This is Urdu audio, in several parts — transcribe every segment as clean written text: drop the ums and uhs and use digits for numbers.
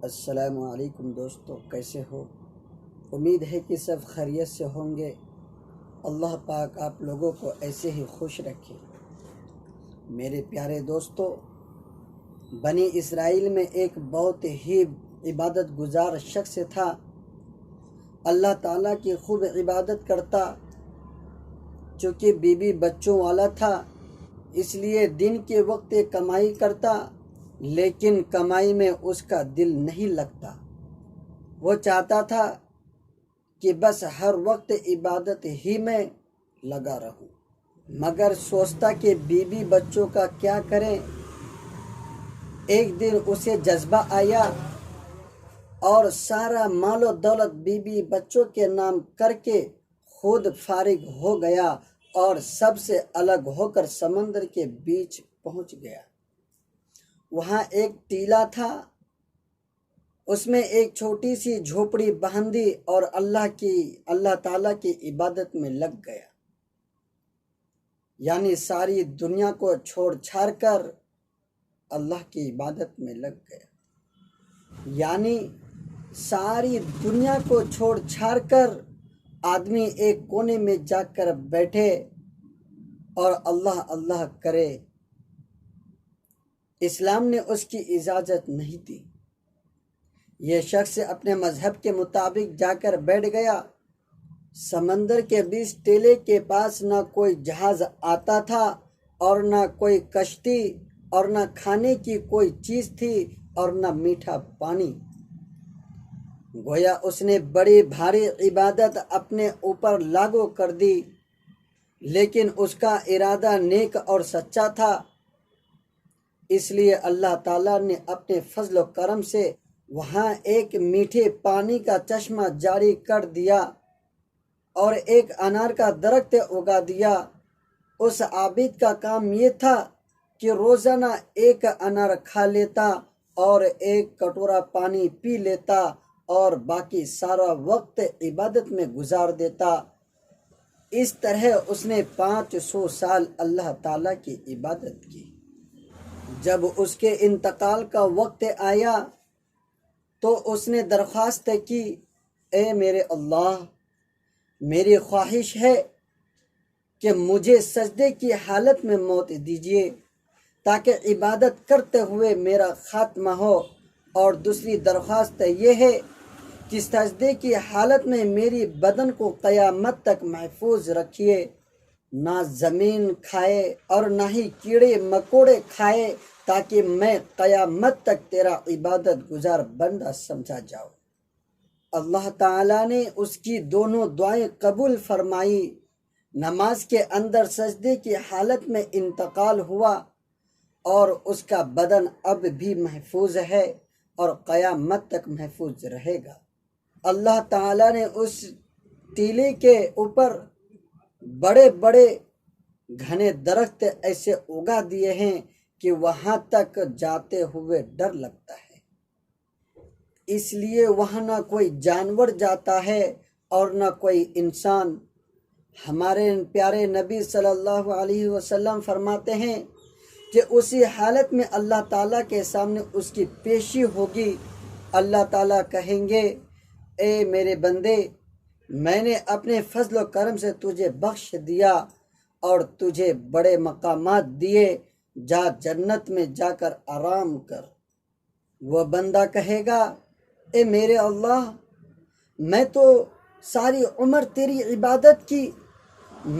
السلام علیکم دوستو، کیسے ہو؟ امید ہے کہ سب خیریت سے ہوں گے۔ اللہ پاک آپ لوگوں کو ایسے ہی خوش رکھے۔ میرے پیارے دوستو، بنی اسرائیل میں ایک بہت ہی عبادت گزار شخص تھا۔ اللہ تعالیٰ کی خوب عبادت کرتا، چونکہ بیوی بچوں والا تھا، اس لیے دن کے وقت کمائی کرتا، لیکن کمائی میں اس کا دل نہیں لگتا۔ وہ چاہتا تھا کہ بس ہر وقت عبادت ہی میں لگا رہوں، مگر سوچتا کہ بیوی بچوں کا کیا کریں۔ ایک دن اسے جذبہ آیا اور سارا مال و دولت بیوی بچوں کے نام کر کے خود فارغ ہو گیا اور سب سے الگ ہو کر سمندر کے بیچ پہنچ گیا۔ وہاں ایک ٹیلا تھا، اس میں ایک چھوٹی سی جھوپڑی باندھی اور اللہ تعالیٰ کی عبادت میں لگ گیا۔ یعنی ساری دنیا کو چھوڑ چھاڑ کر اللہ کی عبادت میں لگ گیا۔ یعنی ساری دنیا کو چھوڑ چھاڑ کر آدمی ایک کونے میں جا کر بیٹھے اور اللہ اللہ کرے۔ اسلام نے اس کی اجازت نہیں دی۔ یہ شخص اپنے مذہب کے مطابق جا کر بیٹھ گیا۔ سمندر کے بیچ ٹیلے کے پاس نہ کوئی جہاز آتا تھا اور نہ کوئی کشتی اور نہ کھانے کی کوئی چیز تھی اور نہ میٹھا پانی۔ گویا اس نے بڑی بھاری عبادت اپنے اوپر لاگو کر دی، لیکن اس کا ارادہ نیک اور سچا تھا۔ اس لیے اللہ تعالیٰ نے اپنے فضل و کرم سے وہاں ایک میٹھے پانی کا چشمہ جاری کر دیا اور ایک انار کا درخت اگا دیا۔ اس عابد کا کام یہ تھا کہ روزانہ ایک انار کھا لیتا اور ایک کٹورا پانی پی لیتا اور باقی سارا وقت عبادت میں گزار دیتا۔ اس طرح اس نے 500 سال اللہ تعالیٰ کی عبادت کی۔ جب اس کے انتقال کا وقت آیا تو اس نے درخواست کی، اے میرے اللہ، میری خواہش ہے کہ مجھے سجدے کی حالت میں موت دیجیے تاکہ عبادت کرتے ہوئے میرا خاتمہ ہو، اور دوسری درخواست یہ ہے کہ سجدے کی حالت میں میری بدن کو قیامت تک محفوظ رکھیے، نہ زمین کھائے اور نہ ہی کیڑے مکوڑے کھائے، تاکہ میں قیامت تک تیرا عبادت گزار بندہ سمجھا جاؤں۔ اللہ تعالیٰ نے اس کی دونوں دعائیں قبول فرمائی۔ نماز کے اندر سجدے کی حالت میں انتقال ہوا اور اس کا بدن اب بھی محفوظ ہے اور قیامت تک محفوظ رہے گا۔ اللہ تعالیٰ نے اس ٹیلے کے اوپر بڑے بڑے گھنے درخت ایسے اگا دیے ہیں کہ وہاں تک جاتے ہوئے ڈر لگتا ہے۔ اس لیے وہاں نہ کوئی جانور جاتا ہے اور نہ کوئی انسان۔ ہمارے پیارے نبی صلی اللہ علیہ وسلم فرماتے ہیں کہ اسی حالت میں اللہ تعالیٰ کے سامنے اس کی پیشی ہوگی۔ اللہ تعالیٰ کہیں گے، اے میرے بندے، میں نے اپنے فضل و کرم سے تجھے بخش دیا اور تجھے بڑے مقامات دیے، جا جنت میں جا کر آرام کر۔ وہ بندہ کہے گا، اے میرے اللہ، میں تو ساری عمر تیری عبادت کی،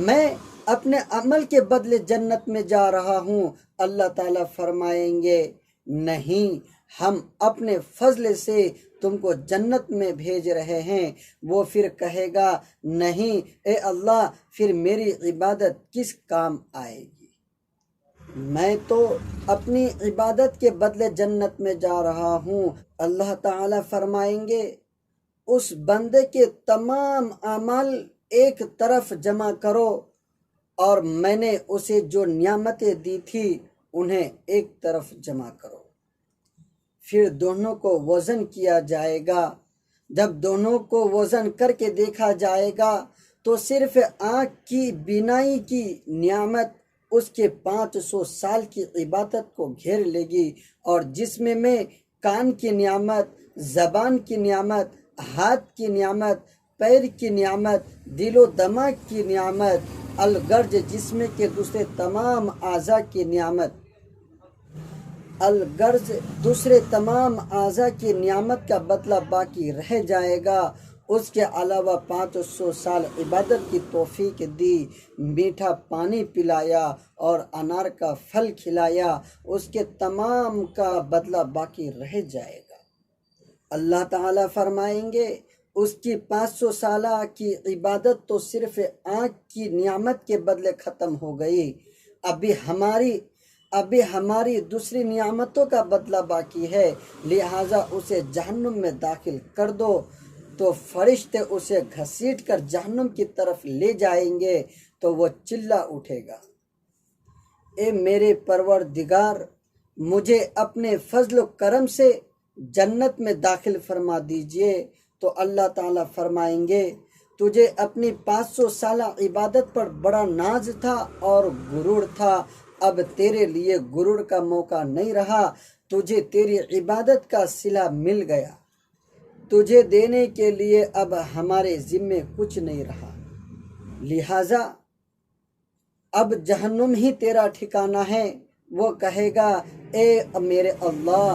میں اپنے عمل کے بدلے جنت میں جا رہا ہوں۔ اللہ تعالیٰ فرمائیں گے، نہیں، ہم اپنے فضل سے تم کو جنت میں بھیج رہے ہیں۔ وہ پھر کہے گا، نہیں اے اللہ، پھر میری عبادت کس کام آئے گی؟ میں تو اپنی عبادت کے بدلے جنت میں جا رہا ہوں۔ اللہ تعالیٰ فرمائیں گے، اس بندے کے تمام اعمال ایک طرف جمع کرو اور میں نے اسے جو نعمتیں دی تھی انہیں ایک طرف جمع کرو۔ پھر دونوں کو وزن کیا جائے گا۔ جب دونوں کو وزن کر کے دیکھا جائے گا تو صرف آنکھ کی بینائی کی نعمت اس کے 500 سال کی عبادت کو گھیر لے گی، اور جسم میں کان کی نعمت، زبان کی نعمت، ہاتھ کی نعمت، پیر کی نعمت، دل و دماغ کی نعمت، الغرض جسم کے دوسرے تمام اعضاء کی نعمت، الغرض دوسرے تمام اعضاء کی نعمت کا بدلہ باقی رہ جائے گا۔ اس کے علاوہ 500 سال عبادت کی توفیق دی، میٹھا پانی پلایا اور انار کا پھل کھلایا، اس کے تمام کا بدلہ باقی رہ جائے گا۔ اللہ تعالیٰ فرمائیں گے اس کی 500 سالہ کی عبادت تو صرف آنکھ کی نعمت کے بدلے ختم ہو گئی، ابھی ہماری دوسری نعمتوں کا بدلہ باقی ہے، لہٰذا اسے جہنم میں داخل کر دو۔ تو فرشتے اسے گھسیٹ کر جہنم کی طرف لے جائیں گے تو وہ چلا اٹھے گا، اے میرے پروردگار، مجھے اپنے فضل و کرم سے جنت میں داخل فرما دیجئے۔ تو اللہ تعالیٰ فرمائیں گے تجھے اپنی 500 سالہ عبادت پر بڑا ناز تھا اور غرور تھا، اب تیرے لیے غرور کا موقع نہیں رہا، تجھے تیری عبادت کا صلہ مل گیا، تجھے دینے کے لیے اب ہمارے ذمے کچھ نہیں رہا، لہٰذا اب جہنم ہی تیرا ٹھکانہ ہے۔ وہ کہے گا اے میرے اللہ،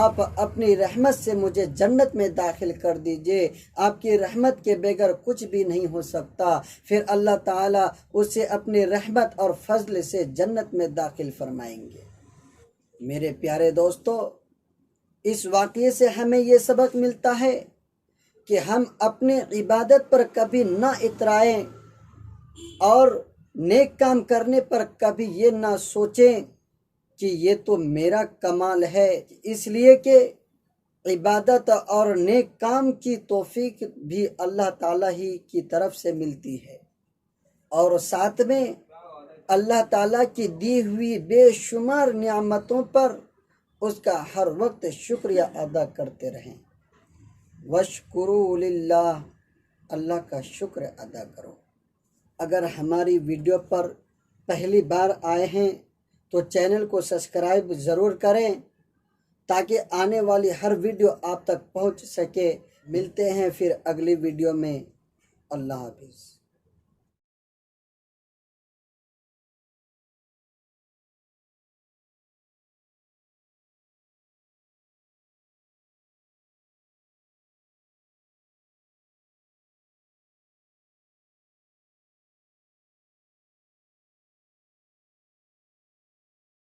آپ اپنی رحمت سے مجھے جنت میں داخل کر دیجئے، آپ کی رحمت کے بغیر کچھ بھی نہیں ہو سکتا۔ پھر اللہ تعالیٰ اسے اپنی رحمت اور فضل سے جنت میں داخل فرمائیں گے۔ میرے پیارے دوستو، اس واقعے سے ہمیں یہ سبق ملتا ہے کہ ہم اپنے عبادت پر کبھی نہ اترائیں اور نیک کام کرنے پر کبھی یہ نہ سوچیں کہ یہ تو میرا کمال ہے، اس لیے کہ عبادت اور نیک کام کی توفیق بھی اللہ تعالیٰ ہی کی طرف سے ملتی ہے، اور ساتھ میں اللہ تعالیٰ کی دی ہوئی بے شمار نعمتوں پر اس کا ہر وقت شکریہ ادا کرتے رہیں۔ وَاشْكُرُوا لِلَّهِ، اللہ کا شکر ادا کرو۔ اگر ہماری ویڈیو پر پہلی بار آئے ہیں تو چینل کو سبسکرائب ضرور کریں تاکہ آنے والی ہر ویڈیو آپ تک پہنچ سکے۔ ملتے ہیں پھر اگلی ویڈیو میں، اللہ حافظ۔